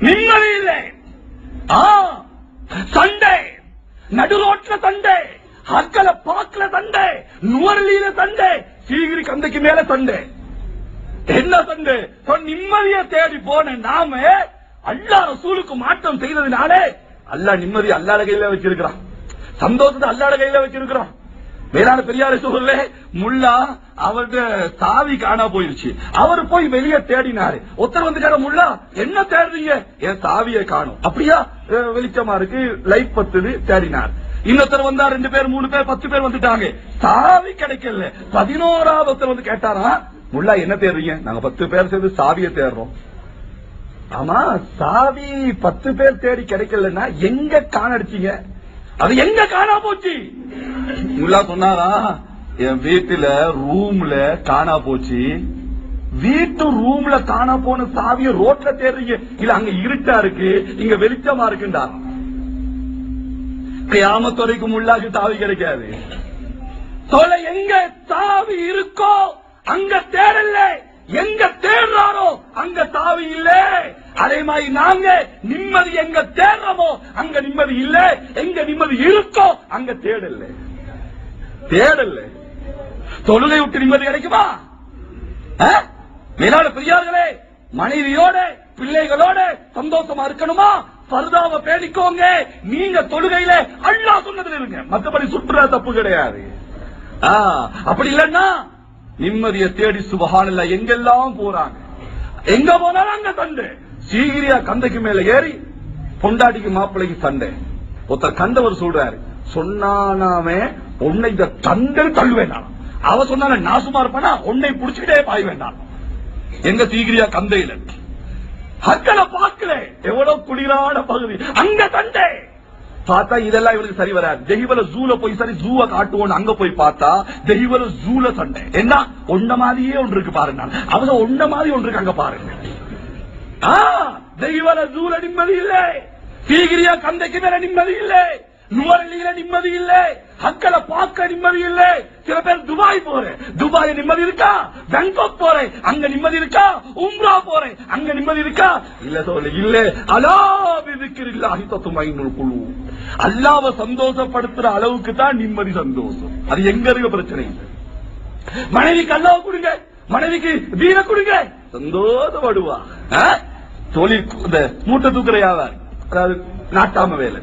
நிம்மதி இல்லை. சண்டை, நடுரோட்ல சண்டை, ஹக்கல பாக்கல சண்டை, நுவரலியில சண்டை, சீகிரி கந்தைக்கு மேல சண்டை. என்ன சண்டை? நிம்மதியை தேடி போன நாம அல்லாஹ் ரசூலுக்கு மாற்றம் செய்ததுனாலே அல்லாஹ் நிம்மதி அல்லாஹ் கையில வச்சிருக்கிறான், சந்தோஷத்தை அல்லாஹ் கையில வச்சிருக்கிறான். மேலான பெரியார சூழல்ல முல்லா அவருடைய சாவி காணா போயிருச்சு. அவர் போய் வெளியே தேடினாரு. ஒருத்தர் வந்து முல்லா என்ன தேடுறீங்க? என் சாவியை காணும். அப்படியா? வெளிச்சமா இருக்கு, லைட் பத்துது, தேடினார். இன்னொருத்தர் வந்தா 2 பேர் 3 பேர் 10 பேர் வந்துட்டாங்க, சாவி கிடைக்கல. 11ஆவது ஒருத்தர் வந்து கேட்டாரா, முல்லா என்ன தேடுறீங்க? நாங்க 10 பேர் சேர்ந்து சாவியை தேடுறோம். ஆமா, சாவி 10 பேர் தேடி கிடைக்கலன்னா எங்க காணடிச்சீங்க? அது எங்க காணா போச்சு? முல்லா சொன்னாரா, என் வீட்டுல ரூம்ல காணா போச்சு. வீட்டு ரூம்ல காணா போன சாவிய ரோட்ல தேடுறீங்க? இல்ல அங்க இருட்டா இருக்கு, இங்க வெளிச்சமா இருக்குண்டா. கியாமத் வரைக்கும் முல்லாக்கு சாவி கிடைக்காது. எங்க சாவி இருக்கோ அங்க தேடல, எங்க தேடுறாரோ அங்க சாவி இல்ல. அதே மாதிரி நாங்க நிம்மதி எங்க தேடுறோமோ அங்க நிம்மதி இல்ல, எங்க நிம்மதி இருக்கோ அங்க தேடல. தொழுகை விட்டு நிம்மதி கிடைக்குமா? மேலான பெரியார்களே, மனைவியோட பிள்ளைகளோட சந்தோஷமா இருக்கணுமா? பர்தாவை பேணிக்கோங்க. நீங்க தொழுகையில அல்லாஹ் சொன்னதுல இருங்க, மற்றபடி சுற்றுலா தப்பு கிடையாது. அப்படி இல்லன்னா நிம்மதியை தேடி சுபஹானல்லாஹ் எங்கெல்லாம் போறாங்க, எங்க போனாலும் அங்க சண்டை. சீகிரியா கந்தைக்கு மேல ஏறி பொண்டாட்டிக்கு மாப்பிள்ளைக்கு சண்டை. ஒருத்தர் கண்டவர் சொல்றாரு, சொன்னானாமே உன்னை இந்த கண்டல் தள்ளு வேண்டாம். அவ சொன்ன நான் சும்மா இருப்பானா, உன்னை புடிச்சுக்கிட்டே பாய் வேண்டாம். எங்க சீகிரியா கந்தையில ஹக்கல பாக்கல, எவ்வளவு குளிரான பகுதி, அங்க சண்டை. பார்த்தா இதெல்லாம் இவருக்கு சரி வராது. தெய்வல ஜூல போய் சரி ஜூவை காட்டுவோம், அங்க போய் பார்த்தா தெய்வல ஜூல சண்டை. என்ன ஒன்ன மாதிரியே ஒன்று இருக்கு பாருங்க, அவங்க ஒன்ன மாதிரி ஒன்று இருக்கு அங்க பாருங்க. தெய்வல ஜூல நிம்மதி இல்லை, சீகிரியா கந்தைக்கு மேல நிம்மதி இல்லை, நுவரலியில நிம்மதி இல்லை, ஹக்கல பார்க்க நிம்மதி இல்லை. சில பேர் துபாய் போறேன், துபாய் நிம்மதி இருக்கா? பேங்காக் போறேன், அங்க நிம்மதி இருக்கா? உம்ரா போறேன், அங்க நிம்மதி இருக்கா? இல்ல சொல்ல இல்ல. அலா பிதிக்ரில்லாஹி தத்மைனுல் குலூப். அல்லாஹ்வை சந்தோஷப்படுத்துற அளவுக்கு தான் நிம்மதி, சந்தோஷம். அது எங்க இருக்க பிரச்சனை இல்லை. மனைவிக்கு அல்லாஹ் கொடுங்க, மனைவிக்கு தீன கொடுங்க, சந்தோஷப்படுவா. தொழில் இந்த மூட்டை தூக்குற வியாபாரி, அதாவது நாட்டாம வேலை,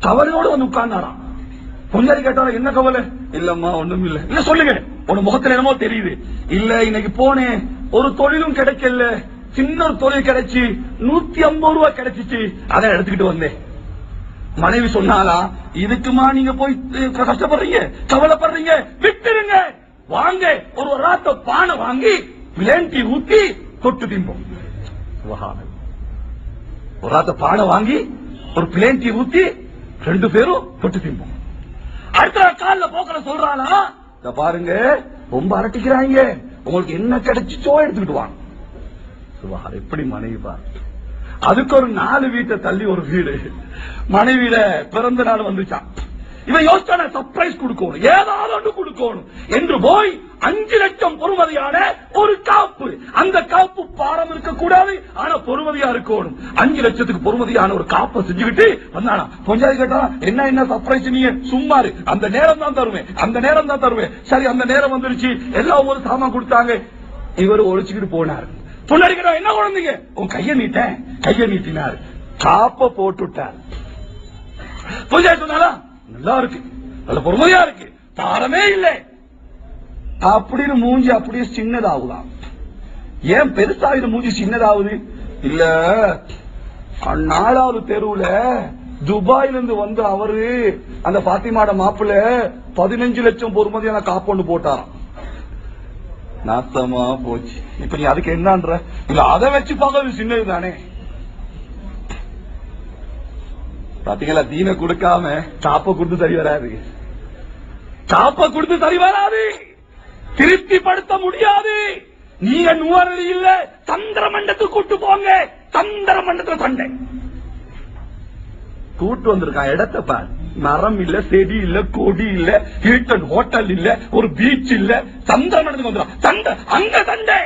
கவலையோடு வந்து உட்கார்ந்தாராம். பொஞ்சாரி கேட்டாலும் என்ன கவலை? இல்லம்மா ஒண்ணும் இல்ல. இல்ல சொல்லுங்க, உன முகத்துல என்னமோ தெரியுது. இல்ல இன்னைக்கு போனேன், ஒரு தொழிலும் கிடைக்கல, சின்ன ஒரு தொழில் கிடைச்சி 150 ரூபாய் கிடைச்சிச்சு, அதை எடுத்துக்கிட்டு வந்தேன். மனைவி சொன்னாலா, இதுக்குமா நீங்க போய் கஷ்டப்படுறீங்க, கவலைப்படுறீங்க, விட்டுருங்க, வாங்க ஒரு ராத்த பானை வாங்கி பிளேன்டி ஊத்தி தொட்டு திம்போம். ஒரு ராத்த பானை வாங்கி ஒரு பிளேன்டி ஊத்தி 2 பேரும் தொட்டு திம்போம். அடுத்த கால போக்கல சொல்றானா, பாருங்க ரொம்ப அரட்டிக்கிறாங்க, உங்களுக்கு என்ன கிடைச்சிச்சோ எடுத்துக்கிட்டு வாங்க. எப்படி மனைவி பாரு. அதுக்கு ஒரு 4 வீட்டை தள்ளி ஒரு வீடு, மனைவியில பிறந்த நாள் வந்துச்சான். இவன் யோசிச்சான சர்ப்ரைஸ் கொடுக்கணும், ஏதாவது ஒன்று கொடுக்கணும் என்று போய் 5 லட்சம் பொறுமதியான ஒரு காப்பு. அந்த காப்பு பாரம் இருக்க கூடாது, ஆனா பொறுமதியா இருக்கணும். 5 லட்சத்துக்கு பொறுமதியான ஒரு காப்பை செஞ்சுக்கிட்டு வந்தானா. கொஞ்சம் கேட்டா என்ன சர்ப்ரைஸ், நீங்க சும்மாரு, அந்த நேரம் தான் தருவேன், அந்த நேரம் தான் தருவேன். சரி அந்த நேரம் வந்துருச்சு, எல்லாம் ஒரு சாமான் கொடுத்தாங்க. இவர் ஒழிச்சுக்கிட்டு போனார். பொண்ணடிக்கிறா, என்ன குழந்தைங்க, உன் கைய நீட்டேன், கைய நீட்டினார், காப்ப போட்டுட்டார். பூஜா சொன்னாலா, நல்லா இருக்கு, நல்ல பொறுமையா இருக்கு, பாரமே இல்லை அப்படின்னு மூஞ்சி அப்படியே சின்னதாகுதான். ஏன் பெருசாகுது மூஞ்சி சின்னதாகுது? இல்ல 4வது தெருவுல துபாயில இருந்து வந்து அவரு அந்த பாத்திமாட மாப்பிள்ள 15 லட்சம் பொறுமதியான காப்பொண்டு போட்டாராம். நாசமா போச்சு. இப்ப நீ அதுக்கு என்னன்ற? இல்ல அதை வச்சு பார்க்க சின்னது தானே. பாத்தீங்களா, தீன கொடுக்காம காப்ப கொடுத்து சரி வராது, காப்ப கொடுத்து சரி வராது, திருப்திப்படுத்த முடியாது. நீங்க நுவரலி இல்ல, சந்திர மண்டலத்துக்கு கூட்டு போங்க, சந்திர மண்டலத்துல சண்டை கூட்டு வந்திருக்கான். இடத்த பாரு, மரம் இல்ல, செடி இல்ல, கொடி இல்ல, ஹில்டன் ஹோட்டல் இல்ல, ஒரு பீச் இல்ல, சந்திர மண்டலத்துக்கு வந்துடும் சண்டை, அங்க சண்டை.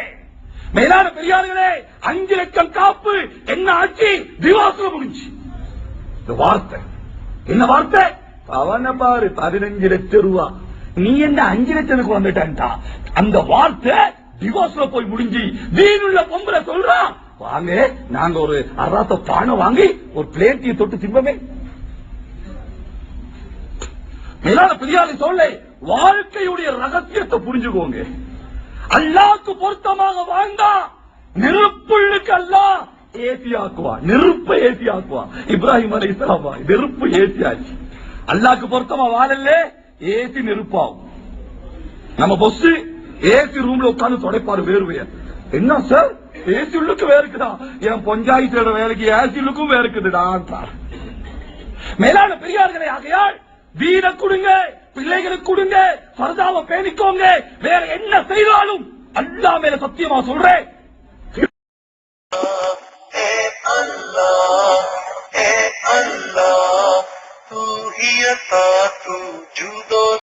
மேலான பெரியார்களே, 5 லட்சம் காப்பு என்ன ஆச்சு? திவாசுல முடிஞ்சு. இந்த வார்த்தை என்ன வார்த்தை? அவனை பாரு 15 லட்சம் ரூபா, நீ என்ன 5 லட்சத்துக்கு வந்துட்டா? அந்த வார்த்தை டிவோர்ஸ்ல போய் முடிஞ்சு தீனுள்ள பொம்பளை சொல்றான், வாங்க நாங்க ஒரு அராத்த பானை வாங்கி ஒரு பிளேட்டியை தொட்டு திம்பமே. மேலான பெரியாரை சொல்ல, வாழ்க்கையுடைய ரகசியத்தை புரிஞ்சுக்கோங்க. அல்லாஹ்க்கு பொருத்தமாக வாழ்ந்தா நெருப்புள்ளுக்கு அல்லாஹ் ஏசி ஆக்குவான், நெருப்பை ஏசி ஆக்குவான். இப்ராஹிம் அலைஹிஸ்ஸலாம் நெருப்பு ஏசியாச்சு. அல்லாஹ்க்கு பொருத்தமா வாழல ஏசி நெருப்பாகும். நம்ம பொஸ் ஏசி ரூம்ல உட்கார்ந்து தொடைப்பாரு வேர்வைய. என்ன சார் ஏசி உள்ளுக்கு வேர்க்குதா? என் பஞ்சாயத்தோட வேலைக்கு ஏசி உள்ளுக்கும் வேர்க்குதுடா. மேலான பெரியார்களே, ஆகையால் வீர கொடுங்க, பிள்ளைகளுக்கு கொடுங்க, ஃபர்தாவை பேணிக்கோங்க. வேற என்ன செய்தாலும் அல்லாஹ் மேல சத்தியமா சொல்றேன், Allah, तू ही अता तू